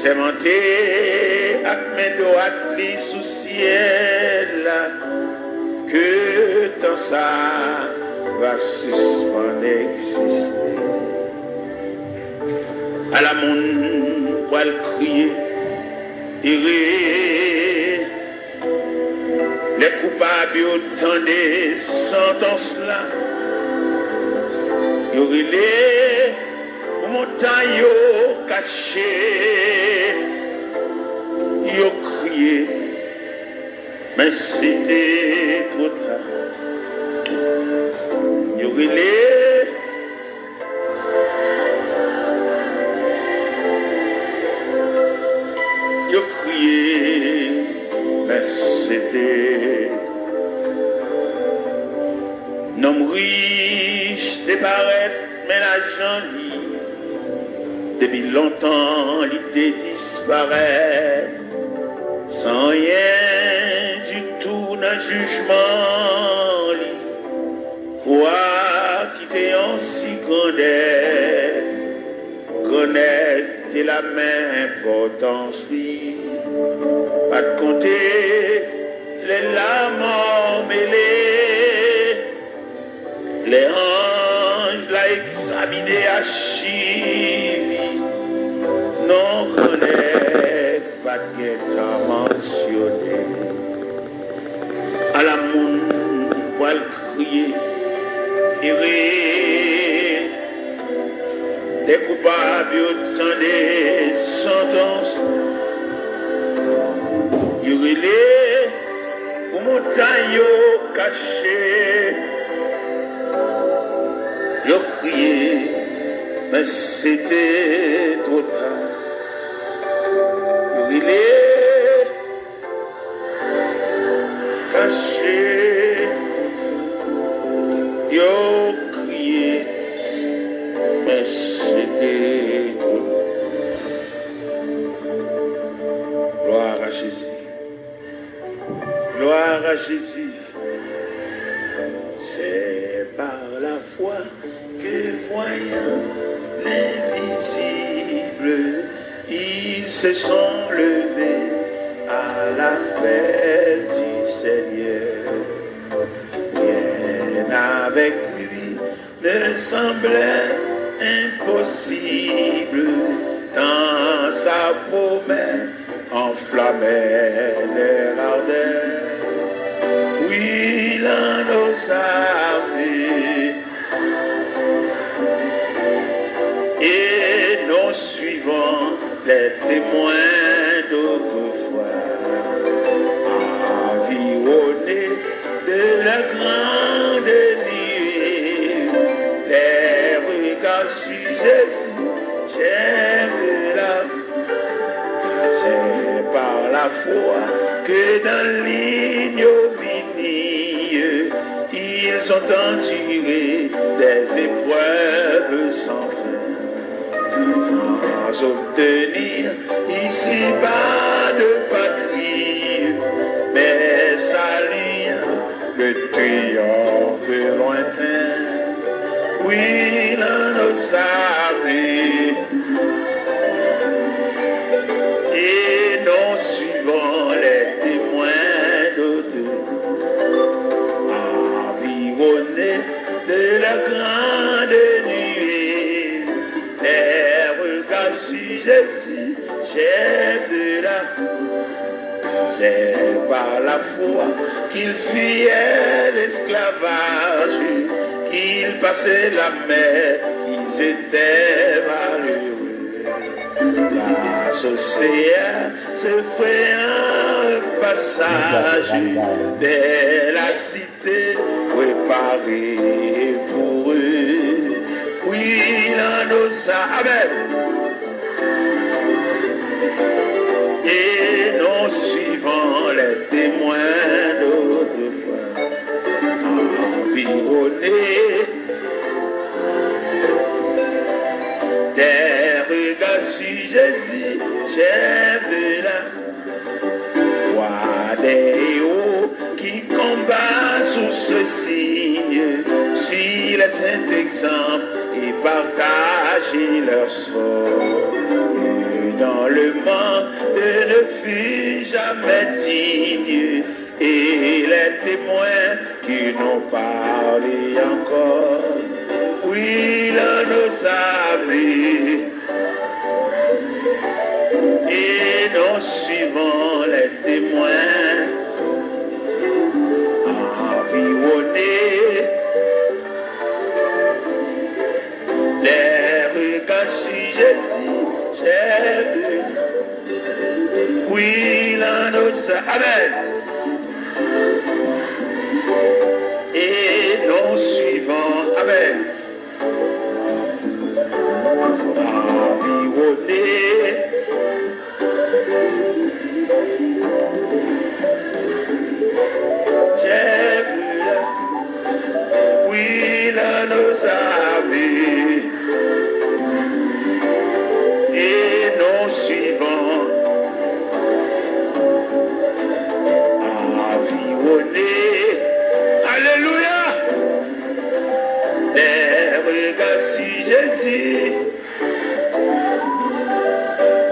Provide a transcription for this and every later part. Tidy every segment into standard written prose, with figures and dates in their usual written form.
sémenté avec mes droites li sous ciel que tant ça va suspendre exister. À la monde pour le crier, les coupables autant des sentences là, il y aurait les montagnes cachées, il y a crié, mais c'était trop tard. Il y aurait les mais c'était nom riche te paraît mais l'argent depuis longtemps il te disparaît sans rien du tout dans jugement quoi qui t'est en si connaître la même importance pas de compter les larmes mêlées les anges l'a examiné à Chili non connaît pas de guetta mentionné à la monde pour le crier les coupables autant des sentences il y aurait les montagnes cachées il y a crié mais c'était trop tard il y aurait les cachés il y a crié mais c'était gloire à Jésus. Gloire à Jésus. C'est par la foi que voyant l'invisible, ils se sont levés à l'appel du Seigneur. Rien avec lui ne semblait impossible, tant sa promesse enflammait leur ardeur. Oui, l'un nos armées et nous suivons les témoins d'autrefois, environnés de la grande nuit, les regards sur Jésus, j'aime la. C'est par la foi que dans l'ignominie, ils ont enduré des épreuves sans fin, sans obtenir ici-bas de patrie, mais saluant le triomphe lointain. Oui, l'un nos armées et nous suivons les témoins d'autrefois, environnés de la grande nuit, les regards sur Jésus, chef de la. C'est par la foi qu'il fuyait l'esclavage, qu'il passait la mer, qu'ils étaient malheureux. L'océan se fait un passage vers la cité préparée pour eux. Oui, l'un nos amen. Et nous suivons les témoins d'autrefois, environnés des regards sur Jésus, chef de la foi des héros qui combattent sous ce signe, suit les saints exemples et partage qui leur sort. Et dans le monde ne fut jamais digne, et les témoins qui n'ont parlé encore, oui, là nous amis, et nous suivons les témoins, environnés, les regards sur Jésus, j'ai vu, oui, là nous amis, et nous suivons, amen, environnés, j'ai vu, oui, là nos amis, et nous suivons, environnés. Alléluia. Les regards sur Jésus.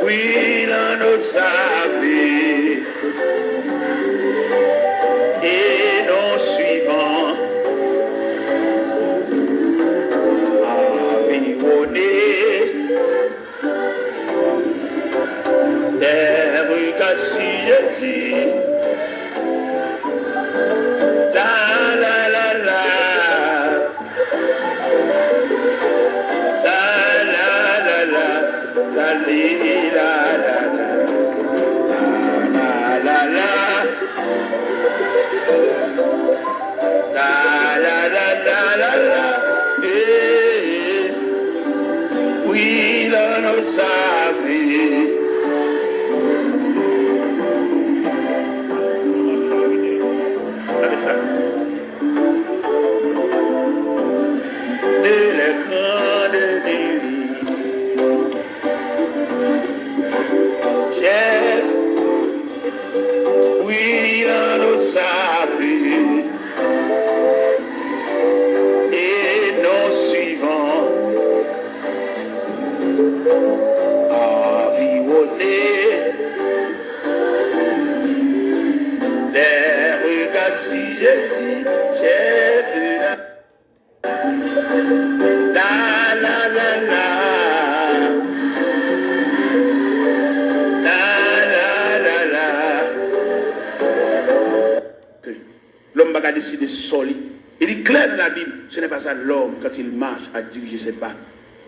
Oui, là nos amis. Et nous suivons. Environnés. Les regards sur Jésus. Oui, là nos amis. Regardez ça. De l'écran de nuit, j'ai, oui, là nos amis, et nous suivons, environnés, les regards sur Jésus, j'ai vu la la la la. L'homme va décider solide. Il est clair dans la Bible, ce n'est pas ça l'homme quand il marche à diriger ses pas.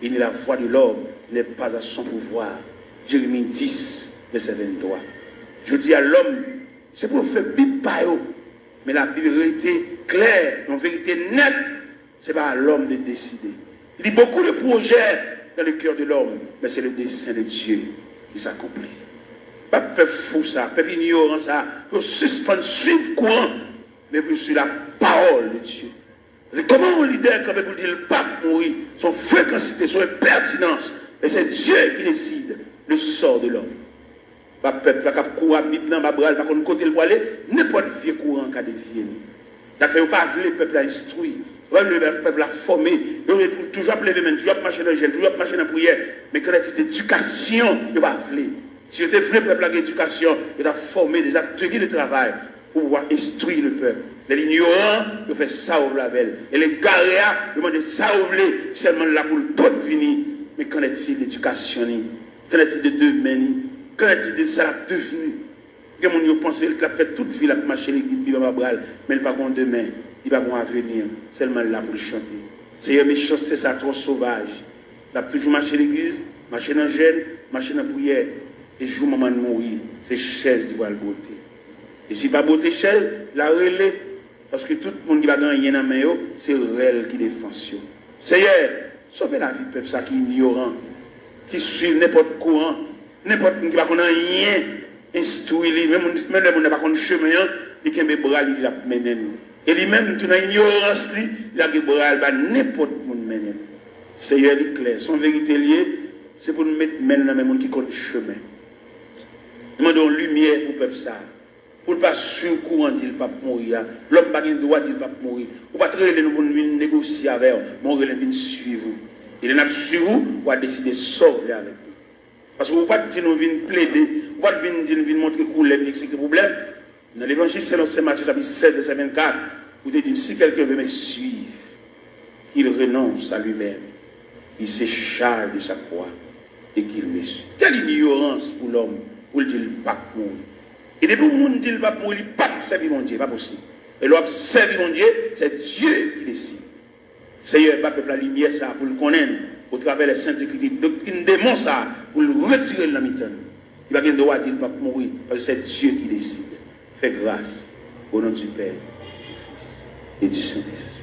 Il est la voix de l'homme, il n'est pas à son pouvoir. Jérémie 10, verset 23. Je dis à l'homme, c'est pour faire Bible par eux. Mais la Bible était claire, une vérité nette. Ce n'est pas à l'homme de décider. Il y a beaucoup de projets dans le cœur de l'homme, mais c'est le dessein de Dieu qui s'accomplit. Pas peuple fou ça, peuple ignorant ça, pour suspendre, suivre courant, mais pour suivre la parole de Dieu. Parce que comment un leader, quand même, dire le pape mourir, son fréquencité, son impertinence, et c'est Dieu qui décide le sort de l'homme. Pas peuple, pas courant, Bible dans ma bral, pas qu'on côté le aller, n'importe vieux courant qu'a dévié. T'as fait pas le peuple à instruire, le peuple à former, toujours à lever même, toujours à marcher dans le gel, toujours à marcher dans la prière, mais quand il y a d'éducation, il va faire. Si vous êtes le peuple à l'éducation, il va former des ateliers de travail pour pouvoir instruire le peuple. Les ignorants, ils font ça au label. Et les garéas, ils demandent ça au blé, seulement là pour le tout venir. Mais qu'en est-il d'éducation? Qu'en est-il de demain? Qu'en est-il de ça devenu? Que mon pense qu'il a fait toute vie, la marcher l'église, il va bral, mais il va pas demain, il va pas avenir, seulement là pour chanter. C'est méchant, c'est ça trop sauvage. Il a toujours marché l'église, marché dans le gel, marché dans la prière. Et jour maman de mourir, c'est chaise qui va le beauté. Et si pas beauté chaise, la relais, parce que tout le monde qui va dans rien dans main, c'est elle qui défend. Seigneur, sauvez la vie de peuple ça qui est ignorant, qui suit n'importe courant, n'importe qui va connaître rien, instruit lui, même le monde n'a pas connaître chemin, il a des bras, il a mené. Et lui-même, tout dans l'ignorance, il a des bras, il va n'importe qui mener. Seigneur, il est clair, son vérité liée, c'est pour nous mettre main dans les gens qui connaissent chemin. Nous demandons lumière pour le peuple ça. Pour ne pas sur courant, il ne va pas mourir. L'homme n'a pas de droit, il ne va pas mourir. Ou pas très nous pour négocier avec eux, mais on va suivre. Il est sur vous, ou a décidé de sortir avec nous. Parce que vous ne pouvez pas dire nous venir plaider, vous ne pouvez pas dire nous venir montrer couleur, expliquer le problème. Dans l'évangile, c'est dans Matthieu chapitre 7, verset 24, vous dites, si quelqu'un veut me suivre, il renonce à lui-même, il se charge de sa croix et qu'il me suit. Quelle ignorance pour l'homme, pour le dire le pas pour lui. Et depuis que le monde dit le pas pour lui, il ne peut pas servir mon Dieu, pas possible. Et l'homme servir mon Dieu, c'est Dieu qui décide. Seigneur, pas peuple la lumière, ça, pour le connaître, au travers des saintes écritures, doctrine démon, ça, pour le retirer de la mi-temps. Il va bien droit dire, il ne va pas mourir, parce que c'est Dieu qui décide. Fais grâce au nom du Père, du Fils et du Saint-Esprit.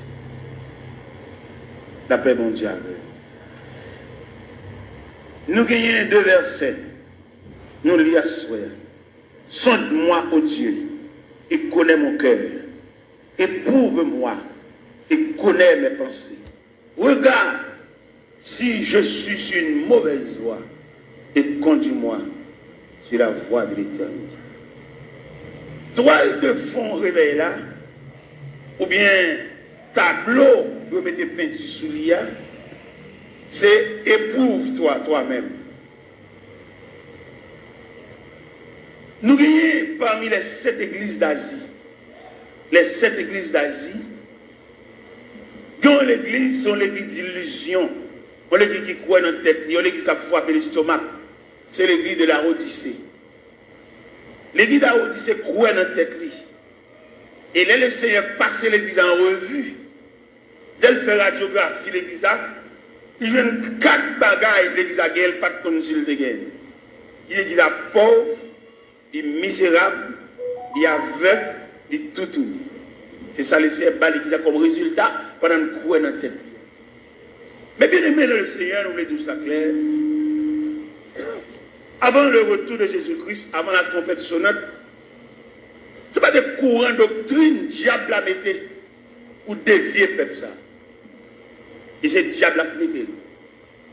La paix mondiale. Nous gagnons 2 versets. Nous lisons à soi. Sonde-moi, ô Dieu, et connais mon cœur. Éprouve-moi et connais mes pensées. Regarde si je suis sur une mauvaise voie et conduis-moi sur la voie de l'éternité. Toile de fond réveil là, ou bien tableau pour mettre peinture sous l'IA, c'est éprouve-toi toi-même. Nous gagnons parmi les 7 églises d'Asie. Les 7 églises d'Asie, quand l'église sont l'église d'illusion, l'église qui croit dans la tête, l'église qui a frappé l'estomac, c'est l'église de la Odyssée. L'église de la Odyssée croit dans la tête. Et là, le Seigneur passe l'église en revue. Dès le fait radiographie, l'église a, il y a 4 bagailles, l'église a gagné, pas de consul de gain. Il est pauvre, il est misérable, il est aveugle, il est tout. C'est ça le Seigneur bat l'église comme résultat pendant le coup dans la tête. Mais bien aimé le Seigneur, nous voulons dire ça clair. Avant le retour de Jésus-Christ, avant la trompette sonnante, ce n'est pas des courants doctrine diable a metté pour dévier le peuple ça. Et c'est diable a metté.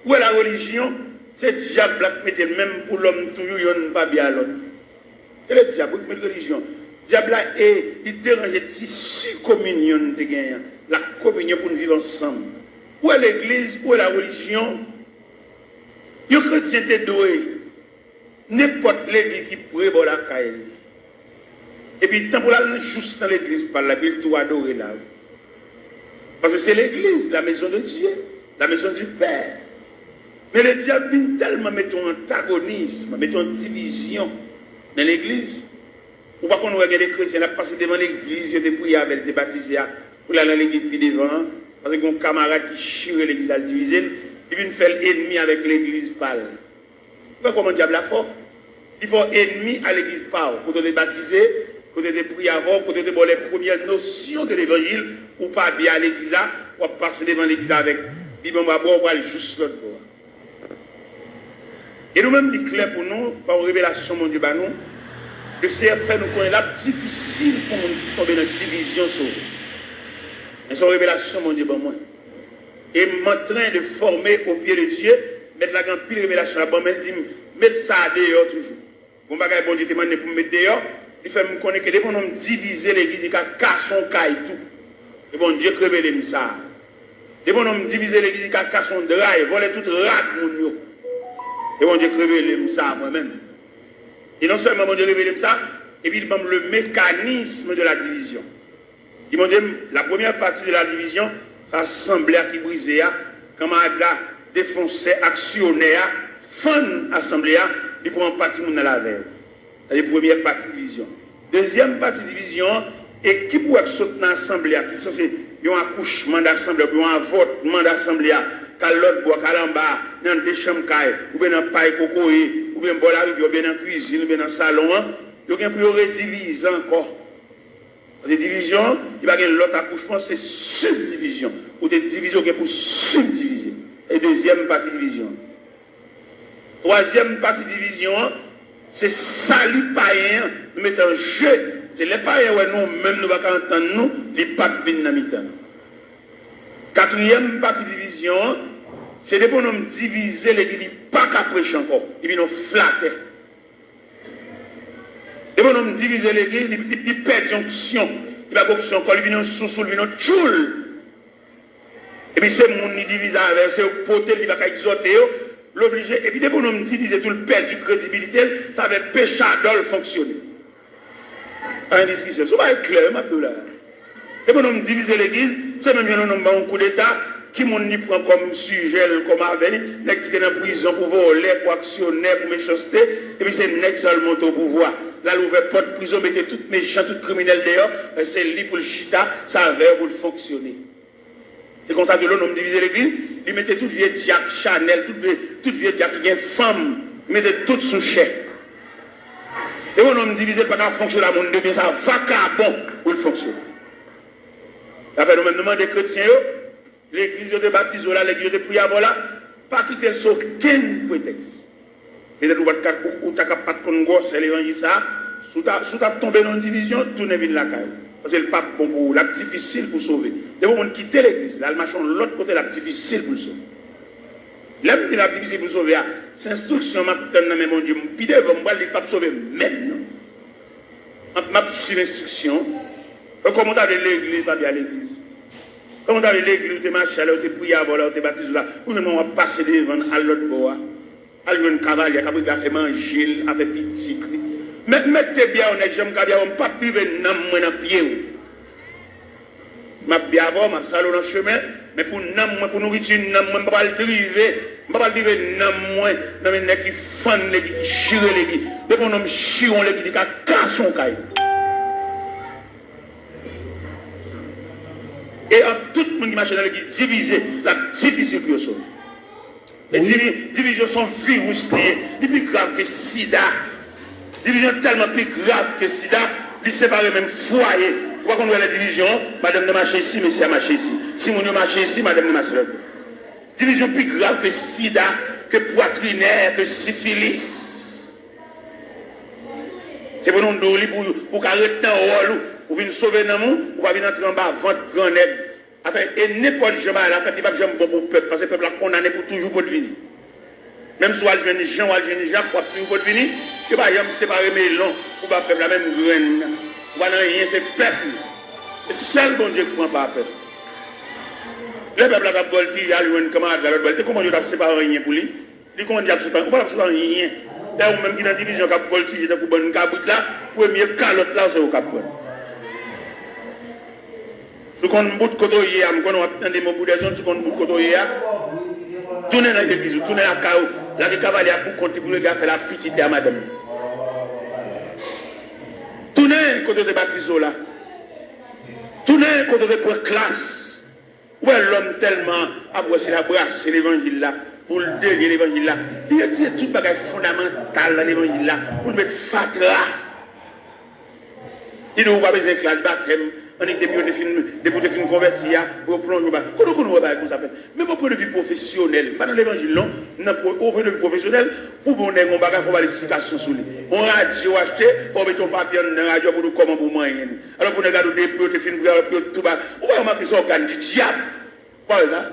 Où est la religion? C'est diable a metté, même pour l'homme toujours, il n'y a pas bien l'autre. Et le diable, qui met la religion? Diable il dérange tissu communion de gagnant, la communion pour nous vivre ensemble. Où est l'église, où est la religion? Les chrétiens sont doués. N'importe l'église qui prévoit la caille. Et puis, tant pour aller juste dans l'église, par la ville, tout adorer là. Parce que c'est l'église, la maison de Dieu, la maison du Père. Mais le diable vient tellement mettre un antagonisme, mettre une division dans l'église. Ou pas qu'on regarde les chrétiens, on a passé devant l'église, ils ont prié avec des baptisés, pour aller dans l'église puis devant, parce qu'il y a un camarade qui chire l'église à le diviser, il vient faire l'ennemi avec l'église pâle. Vous voyez comment le diable a fort? Il faut ennemi à l'église pâle, pour te baptiser, pour te prier avant, pour te donner les premières notions de l'évangile, ou pas bien à l'église là, ou passer devant l'église avec, il va aller juste l'autre bord. Et nous-mêmes, il est clair pour nous, par révélation, mon Dieu, nous, le Seigneur fait nous connaître difficile pour nous tomber dans la division sur. Mais son révélation, mon Dieu, moi. Et je suis en train de former au pied de Dieu, mettre la grande pile révélation là-bas, dit, mettre ça dehors toujours. Bon bagage, bon Dieu, te demande pour mettre dehors, il fait me connaître que dès qu'on diviser l'église, il y a casson caille tout. Et bon Dieu, révèle ça. Dès qu'on diviser l'église, il y a casson draille, voler toute rate, mon Dieu. Et bon Dieu, révèle ça moi-même. Et non seulement mon Dieu révèle ça, et puis il donne le mécanisme de la division. Il m'a dit, la première partie de la division, ça semblait à qui brisait, quand on a défoncé, actionné, fin assemblée, il prend partie de la veille. C'est la première partie de division. Deuxième partie de division, et qui pourrait sauter dans l'assemblée, qui c'est un accouchement d'assemblée, un votement d'assemblée, quand l'autre boit, quand l'en bas, dans des chambres, ou bien dans le paille cocoé, ou bien dans la rivière, ou bien dans la cuisine, ou bien dans le salon, il y a un peu de diviser encore. Parce que division, il va y avoir l'autre accouchement, c'est subdivision. Ou des divisions qui sont pour subdiviser. Et deuxième partie division. Troisième partie division, c'est salut païen, nous mettons en jeu. C'est les païens, ouais, nous, même nous ne pouvons pas entendre, nous, les papes viennent dans mi-temps. Quatrième partie division, c'est des bonhommes divisés, les qui pas qu'à prêcher encore. Ils viennent flatter. Les bonhommes divisés, les qui ils perdent l'onction. Ils va onction encore, ils viennent sous, ils viennent tchoul. Et puis c'est mon qui divise avec, c'est le potel qui va exhorter, l'obligé. Et puis dès qu'on nous divise tout le père du crédibilité, ça va péché d'ol fonctionner. En discussion, ça va être clair, Abdoulaye. Et pour nous diviser l'église, c'est même un coup d'État qui m'ont prend comme sujet, comme avenir, qui est en prison pour voler, pour actionner, pour méchanceté, et puis c'est nèg seulement au pouvoir. Là, l'ouvert porte prison, mettez tout méchant, tout criminel dehors, c'est lui pour le chita, ça va pour le fonctionner. C'est comme ça que l'on divise l'église, il mettait toute vieille Jack Chanel, toute vieille Jack qui est femme, il mettait tout sous chèque. Et on ne divise pas qu'à fonctionner à mon Dieu, ça va qu'à bon pour le fonctionner. Après, nous demandons des chrétiens, l'église de baptise, l'église de prière, voilà, pas quitter sur aucun prétexte. Et de ou t'as pas de congo, c'est l'évangile ça, sous ta tombé dans une division, tout n'est vide la caille. Parce que le pape, bon, pour la difficile pour sauver. Et on quitter l'église, là, le machin, l'autre côté, la difficile pour sauver. L'homme qui est difficile pour sauver, c'est instruction, ma mais mon Dieu, puis devant moi, il ne pas sauver maintenant. Ma petite instruction, comment t'as l'église, pas bien l'église. Comment t'as l'église, tu marches là, tu pries à voilà, tu baptises là, ou même on va passer devant à l'autre bois, à l'autre cavalier, qui a fait manger, a fait petit. Mettez bien, on est jamais bien, on ne peut pas priver dans le pied. Je vais bien avoir, je vais saluer dans le chemin, mais pour nourriture, je ne vais pas le driver. Je ne vais pas le driver dans le chemin qui fan, qui chire, dès qu'on a chire, qui casse son caille. Et tout le monde qui marche dans l'église divisé, la difficile pour sauver. Les divisions sont virus, les plus graves que sida. Division tellement plus grave que sida, ils séparent même foyer. Pourquoi qu'on voit la division, madame ne marche ici, monsieur a marché ici. Si mon marche ici, madame ne marche là. Division plus grave que sida, que poitrinaire, que syphilis. C'est pour nous donner pour arrêter dans le rôle, pour venir sauver dans le monde, pour venir entrer en bas, vendre grand nègre. Et n'importe qui à la fête, il va jamais bon pour le peuple, parce que le peuple a condamné pour toujours pour venir. Même si elle jeune Jean ou elle jeune Jacques, pour toujours pour venir, il va jamais séparer mes longs, pour le peuple la même graine. Voilà, rien, c'est le peuple. C'est seul bon Dieu qui prend pas le peuple. Le peuple a volti, il y a lui un camarade, comment il a séparé rien pour lui? Il comment il a séparé rien. D'ailleurs, même qui dans la division qui a volti, il a pour bonne caboute là, pour mieux calotte là, c'est au cap. Si on bout de côté hier, on attend des mots de zone, si on bout de côté hier, tournez dans l'église, tournez à Kao, là, les cavaliers pour compter pour le gars faire la petite à madame. Tournez côté de baptiso là. Tournez côté de pour classe. Où est l'homme tellement apprécié la brasse, l'évangile là, pour le délier l'évangile là. Il y a tout le bagage fondamental dans l'évangile là, pour le mettre fatra. Il ne va pas besoin de classe baptême. On est depuis de films convertis, pour plonger. Comment on va comme ça fait? Même au point de vue professionnel, pas dans l'évangile, non, au point de vue professionnel, pour qu'on ait un bagage, il faut avoir l'explication sur lui. On radio acheté, on met ton papier dans la radio pour nous comment pour moyen. Alors pour nous regarder des peu de films, tout bas, on va remarquer ça organe du diable. Pas ça?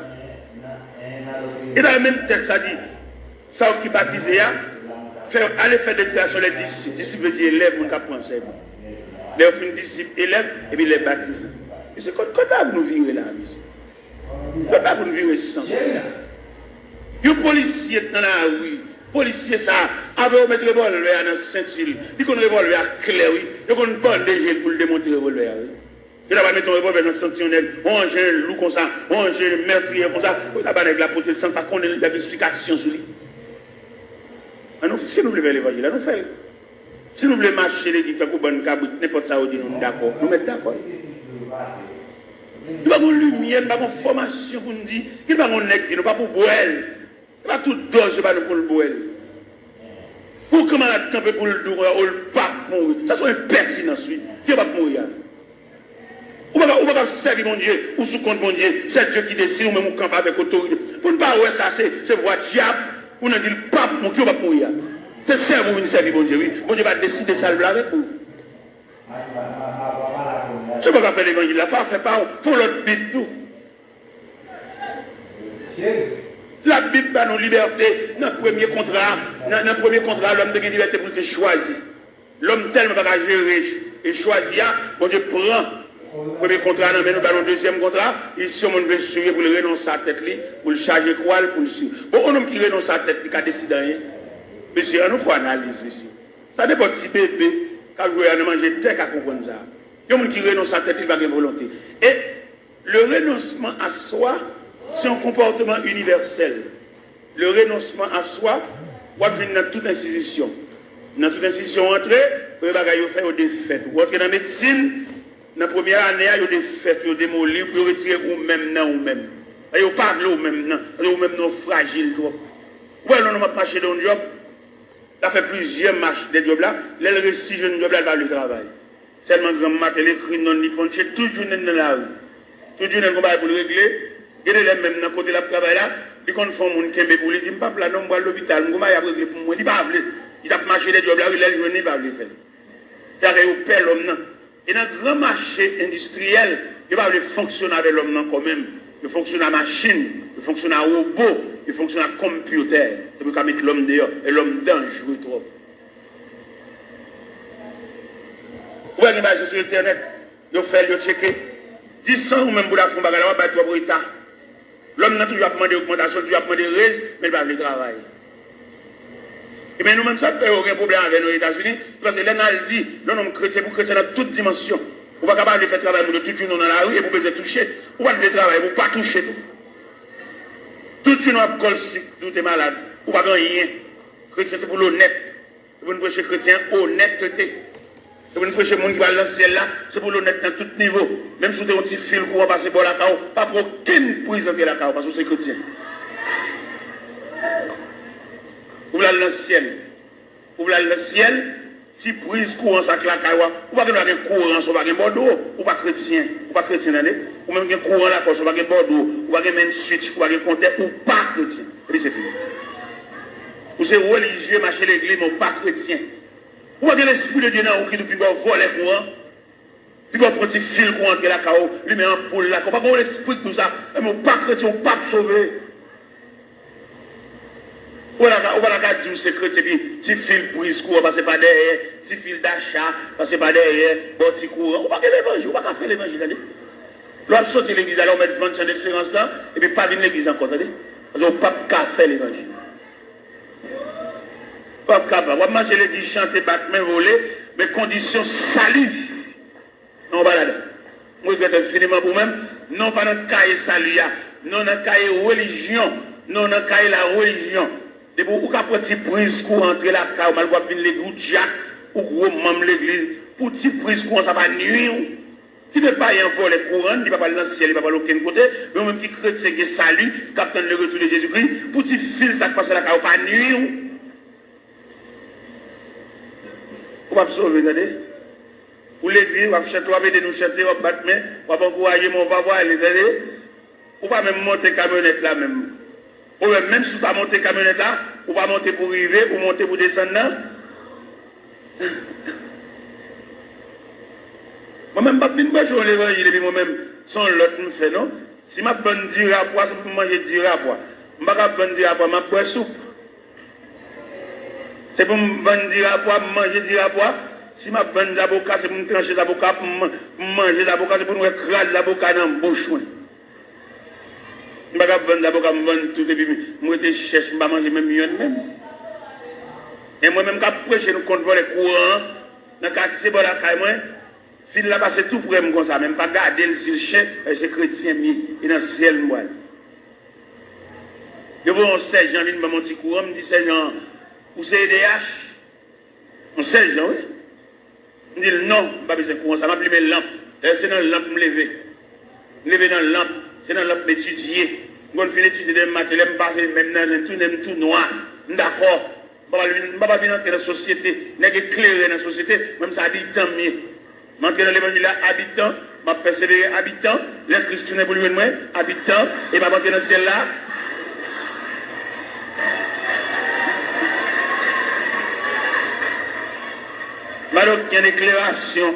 Et dans le même texte, ça dit, ça qui baptise, aller faire des créations les disciples. Disciples veut dire élèves, on ne peut pas penser. Les offres disciples élèves et puis les baptisés. Et c'est quand nous vivons là, quand nous vivons essentiel. Les policiers dans la rue, policiers ça, avec mettre le revolver dans la ceinture, ils ont le revolver à clair, ils ont une bonne dégel pour le démonter le revolver. Ils ont mettre un revolver dans la ceinture, on range un loup comme ça, on range un meurtrier comme ça, on a avec la potée, sans pas qu'on ait une explication sur lui. Si nous voulons faire l'évangile, nous faisons. Si nous voulons marcher les différents pour bonne cabot, n'importe ça, nous sommes d'accord. Nous mettons d'accord. Nous avons une lumière, nous avons une formation pour nous dire, nous avons un acte, nous pas pour boire. Nous pas tout dose pour le boire. Pour comment camper pour le douer, ou le pape mourir. Ça soit impertinence, oui. Qui va mourir? Ou pas servir mon Dieu, ou sous compte mon Dieu, c'est Dieu qui décide, ou même on campe avec autorité. Pour ne pas voir ça, c'est voir diable, ou nous dit le pape, qui va mourir. C'est ça, vous servir mon Dieu, oui. Mon Dieu va décider ça avec vous. Je ne peux pas faire l'évangile là, il faut l'autre Bible tout. La Bible va nous liberté. Dans le premier contrat, l'homme de liberté pour te choisir. L'homme tellement va gérer et choisir, mon Dieu prend Premier contrat, nous avons deuxième contrat. Ici, on veut suivre pour le renoncer à la tête, pour le charger quoi, pour le suivre. Bon, on qui renonce à la tête, qui a décidé rien. Monsieur, on nous fait analyse, monsieur. Ça n'est pas petit bébé, quand vous voulez manger tête à comprendre ça. Il y a des gens qui renoncent à la tête, il va avoir volonté. Et le renoncement à soi, c'est un comportement universel. Le renoncement à soi, on va venir dans toute institution. Dans toute institution entrée, vous allez faire des fêtes. Vous entrez dans la médecine, dans la première année, il y a des fêtes, il y a des mollets, vous retirez vous-même, non, vous-même. Vous parlez vous-même, non, vous-même, non, fragile. Vous voyez, on va marcher dans un job, il a fait plusieurs marches des jobs là, les récits jeunes jobs là, il va le travail. Seulement, grand matin, l'écrit non, il ponche, tout le journée dans la rue. Tout le journée, on va pour le régler. Il y a les mêmes dans côté de travail là, ils font mon kembe pour lui dire, papa, là, non, je vais à l'hôpital, je vais régler pour moi. Il va appeler. Il a marché des jobs là, il a journée, il va le faire. C'est-à-dire qu'il perd l'homme. Et dans le grand marché industriel, il va fonctionner avec l'homme quand même. Il fonctionne à machine, il fonctionne à robot, il fonctionne à computer. C'est pour mettre l'homme dehors. Et l'homme dangereux trop. Vous voyez, sur Internet, il fait, il checker. 10 ans ou même pour la fond, il va battre pour l'État. L'homme n'a toujours demandé augmentation, toujours demandé raise, mais il va le travail. Et bien nous-mêmes, ça ne fait aucun problème avec les États-Unis, parce que l'un dit, l'homme chrétien pour chrétien dans toutes dimensions. On va capable de faire travail pour tout le monde dans la rue et pour besoin toucher. On va faire travail pour ne pas toucher tout. Tout le monde a col si tout est malade. On va rien. Chrétien, c'est pour l'honnête. C'est pour nous prêcher chrétien honnêteté. C'est pour nous prêcher le monde qui va dans le ciel là. C'est pour l'honnête dans tout niveau. Même si vous avez un petit fil pour passer par la cao, pas pour aucune prise entrer la cao, parce que c'est chrétien. Vous allez dans le ciel. Vous allez dans le ciel. Si prise courant ça claque ou pas que nous avons courant sur un bordeaux ou pas chrétien ou même un courant là sur un bordeaux ou pas même switch ou pas compter ou pas chrétien et puis c'est fini ou c'est religieux marcher l'église mais pas chrétien ou pas l'esprit de Dieu dans qui nous puis voler courant puis on prend petit fil pour entrer la cao lui met en poule là pas l'esprit tout ça mais pas chrétien pas sauvé. On va regarder tout secret, et puis, petit fil prise courant, passer par derrière, petit fil d'achat, passer par derrière, bon petit courant. On va faire l'évangile, on va faire l'évangile, l'on sortir l'église, alors on met 20 ans d'espérance là, et puis pas venir l'église encore, attendez. On ne peut pas faire l'évangile. Pas capable. On va manger l'église, chanter, battre, main, voler, mais condition salut. Non, voilà. Moi, je regrette infiniment pour même, non pas dans le cahier salut, non dans le cahier religion, non dans le cahier la religion. Et pour vous prendre une prise pour entrer la carte, mal voir l'église ou Jack ou gros membre l'église, pour une prise pour ça va nuire. Qui ne pas y envoyer les courants, il ne va pas dans le ciel, il ne va pas de aucun côté, mais même qui chrétien qui salut, qui attend le retour de Jésus-Christ, pour une fil ça passe la carte, pas nuire. Vous va sauver, attendez. Pour l'église, on va chanter, on va aider nous chanter, on va battre main, on va encourager, on va voir, attendez. On va même monter camionnette là même. Ou même si vous ne montez camionnette là, ou pas monter pour arriver, ou monter pour descendre là. Moi-même, je ne vais pas jouer l'évangile, et puis moi-même, sans l'autre me fait, non? Si je bonne dire à poids, c'est pour manger dire à poids. Je ne vais pas bonne dire à poids, je bois soupe. C'est pour me bonne dire à poids, manger dire à poids. Si je bonne avocat, c'est pour me trancher les avocats, pour manger les avocats, c'est pour nous écraser les avocats dans la bouche. Je ne vais pas vendre d'abord, je vendre tout et puis je cherche, je ne vais pas manger même mieux même. Et moi-même, quand je prêche, nous comptons les courants, dans le quartier, dans la caille, fil là, c'est tout pour moi comme ça, même pas garder si le chien, c'est chrétien, et dans le ciel, moi. Je vois un sergent, il m'a mon petit courant, il me dit, sergent, où c'est EDH? Un sergent, oui. Il me dit, non, je ne vais pas besoin de courant, ça m'a pris mes lampes. C'est dans la lampe, me lever. Lever dans la lampe. C'est dans l'autre étudier. Quand je finis d'étudier des maths, je me même tout noir. D'accord. Je ne vais pas venir entrer dans la société. Je vais éclairer dans la société. Même ça habitant mieux. Je vais entrer dans l'évangile habitant. Je vais persévérer habitant. Les Christ tourne pour lui moi. Habitant. Et je vais entrer dans le ciel là. Alors, il y a une déclaration.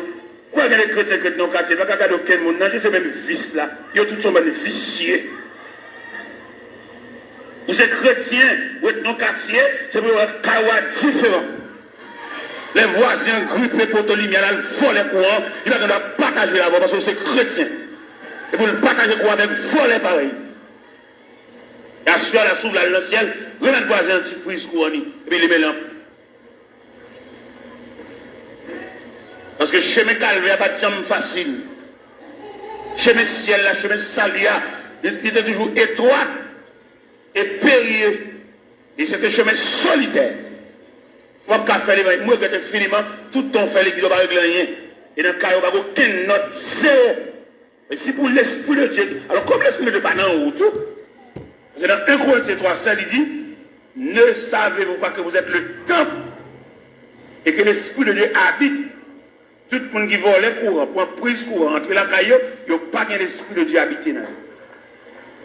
Pourquoi il y a des chrétiens qui sont dans le quartier? Il n'y a pas aucun monde. Non, c'est même vice là. Ils ont tous sont vicieux. Vous êtes chrétiens, vous êtes dans le quartier, c'est pour un kawa différent. Les voisins grippés pour te lumière, ils font les courants, ils ne doivent pas partager la voix parce que c'est chrétien. Et pour le partager quoi avec voler pareil. Et à ce la s'ouvre dans le ciel, remettre voisin petit prise couronne et puis les mélange. Parce que chemin calvaire pas de chambre facile. Chemin ciel là, chemin salia, il était toujours étroit et périlleux. Et c'était un chemin solitaire. Moi, je fais les moi, je fais tout ton fait l'église, pas régler rien. Et dans le cas, il n'y a aucune note, zéro. Mais si pour l'Esprit de Dieu, alors comme l'Esprit de Dieu n'est pas dans le tout, c'est dans 1 Corinthiens 3, il dit, ne savez-vous pas que vous êtes le temple et que l'Esprit de Dieu habite. Tout le monde qui vole les courants, pour prise courant, entre la caillou, il n'y a pas l'Esprit de Dieu habité dans eux.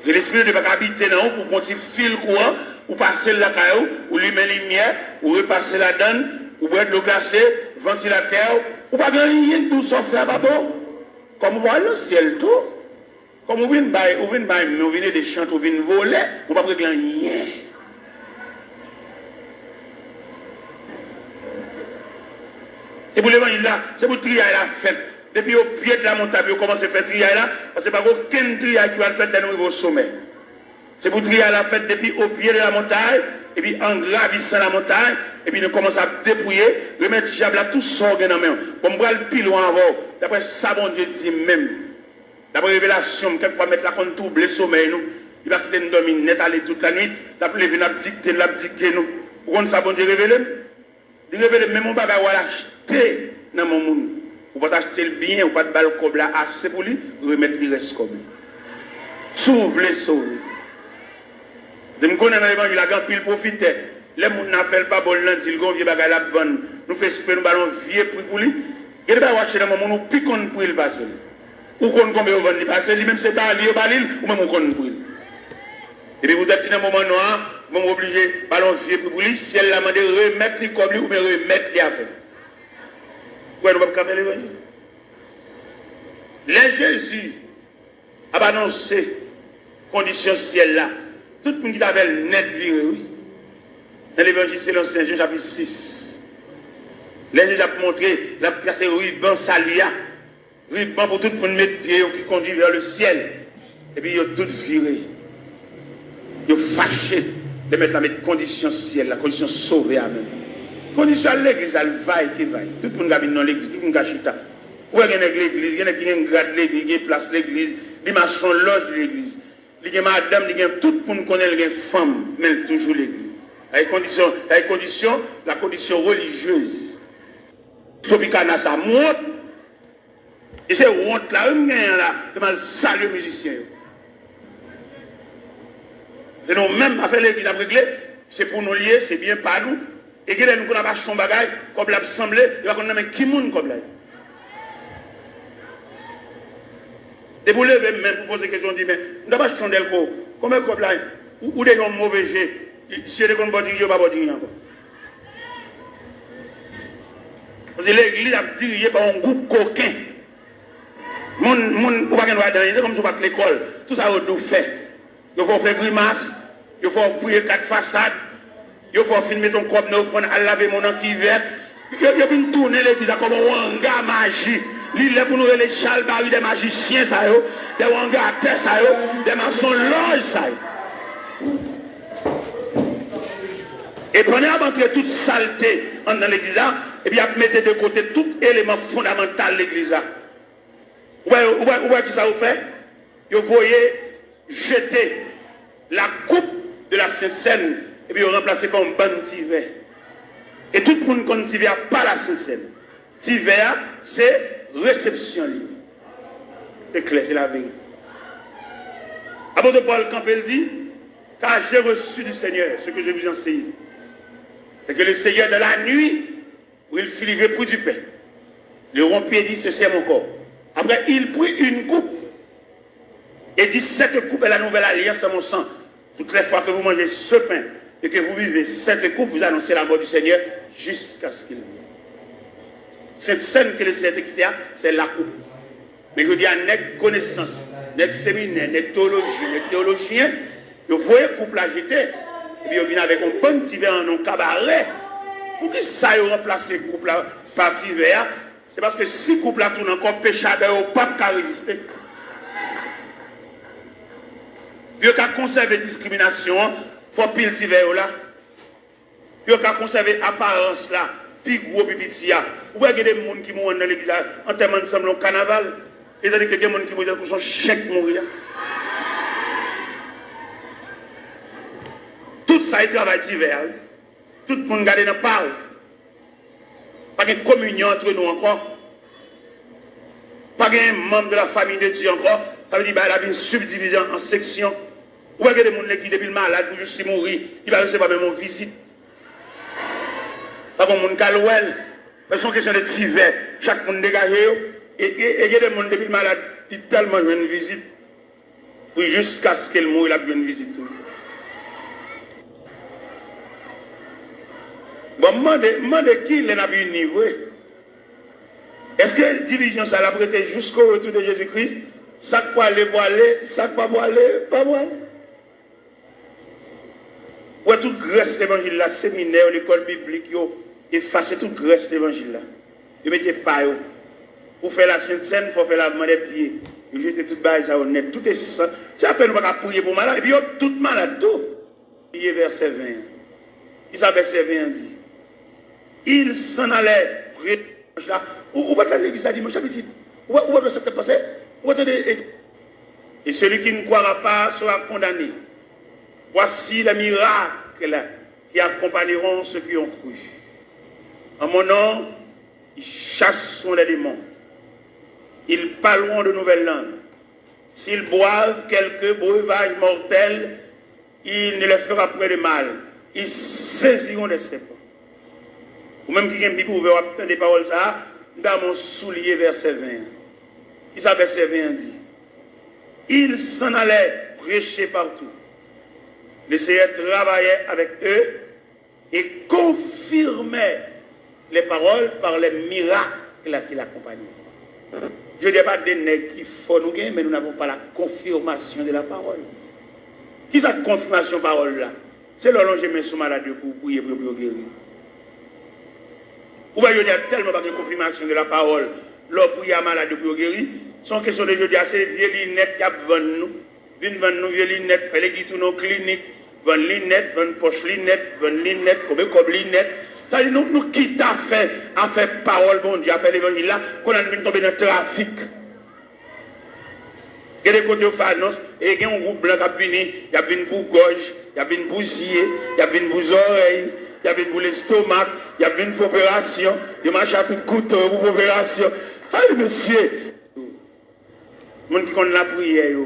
C'est l'Esprit de Dieu qui habite dans eux pour continuer fil courant, ou passer la caillou, ou lui mettre lumière, ou repasser la donne, ou boire de l'eau glacée, ventilateur, ou pas rien de tout ça faire babo. Comme vous voyez le ciel tout, comme vous venez des chants, vous venez voler, vous ne pouvez pas rien. C'est pour l'évangile là, c'est pour trier la fête. Depuis au pied de la montagne, vous commencez à faire trier là, parce que pas aucun trier qui va le faire dans au sommet. C'est pour trier la fête depuis au pied de la montagne, et puis en gravissant la montagne, et puis nous commençons à dépouiller, remettre diable là tout sorgho dans main. Pour me le plus loin avant, d'après ça, bon Dieu dit même, d'après révélation, quelquefois mettre la compte double le sommeil nous, il va quitter nous dormir net aller toute la nuit, d'après lever l'abdicter nous. Vous comprenez ça, bon Dieu révélé? Il révèle même mon bagage à l'acheter dans mon monde. Vous ne pouvez pas acheter le bien, vous ne pouvez pas le cob là assez pour lui, remettre le reste comme lui. S'ouvre les sauves. Je me connais dans l'évangile, la grande pile profitait. Les gens n'ont fait pas bon lundi, ils ont vieux bagage à la bonne. Nous faisons espérer, nous allons vieux prix pour lui. Et nous allons acheter dans mon monde, nous piquons pour le passer. Ou qu'on combien on vend le passer, lui-même c'est pas lié au balil, ou même on connaît pour lui. Et puis vous êtes dans un moment noir, vous êtes obligé, ballon vieux pour lui, si elle l'a demandé, remettre les comme lui ou bien remettre les affaires. Pourquoi nous ne pouvons pas faire l'évangile? Les Jésus a annoncé condition ciel là. Tout le monde qui avait le net viré, oui. Dans l'évangile selon Saint Jean, chapitre 6. Les Jésus a montré, la placé ruban salia, ruban pour tout le monde mettre pied qui conduit vers le ciel. Et puis ils ont tout viré. Ils ont fâché de mettre la condition ciel, la condition sauvée à même. Condition à l'église, elle vaille qui vaille. Tout le monde a mis dans l'église, tout le monde a chita. Où est-ce qu'il y a l'église? Il y a qui a une grade l'église, il y a une place l'église, il y a son loge de l'église. Il y a madame, il y a tout le monde connaît les femmes, mais toujours l'église. La condition religieuse. Tropicana, ça monte. Et c'est honte là, c'est mal salut musicien. C'est nous-mêmes à faire l'église à régler, c'est pour nous lier, c'est bien pas nous. Et que nous avons son bagage, comme l'a semblé, il va qu'on a qui moun comme là. Et vous levez même pour poser question, dit mais nous avons acheté un quoi, comment comme là, ou des gens mauvais jets, si vous avez un bon dirigé, vous pas diriger encore. Parce que l'église a dirigé par un groupe coquin. Mon ou pas qu'on va dans comme si vous l'école, tout ça vous doit faire. Il faut faire grimace, il faut fouiller 4 façades. Il faut filmer ton corps, il faut laver mon qui vert. Il faut tourner l'église comme un hangar magie. Il est pour nous les chalbari des magiciens, des hangar à terre, des maçons loges. Et prenez à entrer toute saleté dans l'église, et puis mettez de côté tout élément fondamental de l'église. Où est-ce que ça vous fait? Vous voyez jeter la coupe de la Sainte Seine. Et puis, on remplace par un ban tiver. Et tout le monde connaît tiver pas la Sainte Seine. Tiver, c'est réception libre. C'est clair, c'est la vérité. Apôtre Paul Campbell dit, car j'ai reçu du Seigneur ce que je vous enseigne. C'est que le Seigneur de la nuit, où il fit livrer pour du pain, le rompit et dit, ceci est mon corps. Après, il prit une coupe et dit, cette coupe est la nouvelle alliance à mon sang. Toutes les fois que vous mangez ce pain et que vous vivez cette coupe, vous annoncez la mort du Seigneur jusqu'à ce qu'il vienne. Cette scène que le Seigneur quitté, c'est la coupe. Mais je dis à notre connaissance, notre séminaire, notre théologien, vous voyez coupe la jeter, et puis vous venez avec un bon petit verre en un cabaret, pour que ça ait remplacé coupe la partie vert, C'est parce que si couple a tourné encore péchadeur, au pape qu'à résister. Puis qu'à conserver discrimination, il faut pile d'hiver là. Puis qu'à conserver apparence là, puis gros pipitia. Vous voyez des gens qui mourent dans l'église en termes ensemble au carnaval, et tandis que des gens qui mourent pour son chèque mourir. Tout ça est travail d'hiver. Tout le monde garde dans le parle. Pas de communion entre nous encore. Pas de membre de la famille de Dieu encore. Ça veut dire qu'il y a une subdivision en sections. Ou il y a des gens qui, depuis le malade, pour juste mourir, il va recevoir même une visite. Pas comme mon calouel. C'est une question de divers. Chaque monde dégagé. Et il y a des gens depuis le malade, qui tellement une visite. Jusqu'à ce qu'il meure, il a une visite. Bon, demandez qui les a uni. Est-ce que la division, ça l'a prêté jusqu'au retour de Jésus-Christ? Ça quoi aller voiler, ça quoi voiler, pas voiler. Pour tout Grèce l'évangile là, séminaire, l'école biblique, effacer tout Grèce l'évangile là. Vous mettez pas. Pour faire la Sainte Seine, il faut faire lavement des pieds. Vous jetez tout bas, ça honnête. Tout est ça. Si après nous va prier pour malade, et puis tout malade, tout. Il est verset 20. Il s'appelle verset 20 dit. Il s'en allait. Où va l'église à dimanche petit? Où va ça passer? Et celui qui ne croira pas sera condamné. Voici les miracles qui accompagneront ceux qui ont cru. En mon nom, ils chasseront les démons. Ils parleront de nouvelles langues. S'ils boivent quelques breuvages mortels, il ne leur fera point de mal. Ils saisiront des serpents. Ou même qui a une Bible ouverte, obtenir des paroles, ça, dans mon soulier, verset 20. Il s'appelle verset 20 dit. Il s'en allait prêcher partout. Le Seigneur travaillait avec eux et confirmait les paroles par les miracles qui l'accompagnaient. Je ne dis pas des nègres qui font nous gagner, mais nous n'avons pas la confirmation de la parole. Qui est cette confirmation de la parole là? C'est le long que je mets sous malade pour prier pour guérir. Ou bien je dis tellement pas de confirmation de la parole, l'homme pour y a malade pour guérir. Son question de je dis c'est vieux lunettes qui a vendu nous. Viennent vendre nous vieux lunettes, fait les guides nos cliniques, vendre lunettes, vendre poche lunettes, vendre lunettes, comme lunettes. Ça dit nous quittons à faire parole, bon Dieu, à faire l'évangile là, qu'on a tombé dans le trafic. Il y a des côtés où on annonce, et il y a un groupe blanc qui a venu, il y a une pour gorge, il y a une pour zier, il y a une pour oreille, il y a une pour l'estomac, il y a une pour opération, il marche à tout couteau pour opération. Allez monsieur, les gens qui connaissent la prière,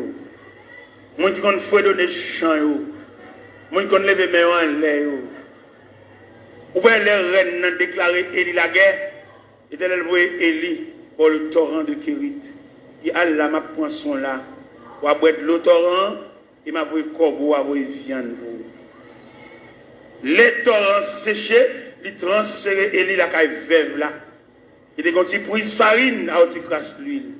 les gens qui connaissent fouet donner chant, les gens qui connaissent lever main en l'air. Ou bien les reines ont déclaré Élie la guerre, et elles voyaient Élie pour le torrent de Kérit. Et Allah m'a poisson là, pour boire de l'eau torrent, il m'a vu corbeau, à viande. Les torrents séchés, ils transféraient Élie la caille veuve là. Il a dit prise farine à haute crasse l'huile.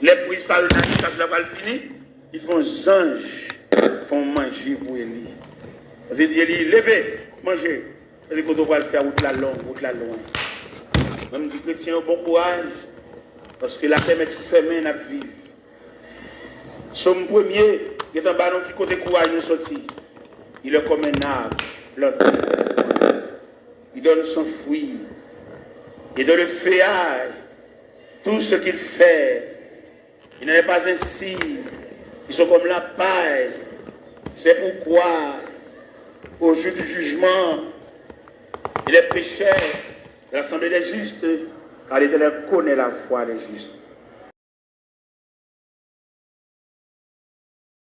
Les prises farine à haute crasse la balle finie, ils font anges, font manger pour Élie. Parce qu'il dit, levez, mangez. Et quand on va le faire, route la longue, route la loin. Même dit chrétien, bon courage. Parce que la terre est fermée, n'a vivre. Somme premier, il est un ballon qui côté courage nous sorti. Il est comme un arbre, l'autre. Il donne son fruit. Et dans le feuillage, tout ce qu'il fait, il n'est pas ainsi. Ils sont comme la paille. C'est pourquoi, au jour du jugement, il est pécheur de l'assemblée des justes, car l'Éternel connaît la foi des justes.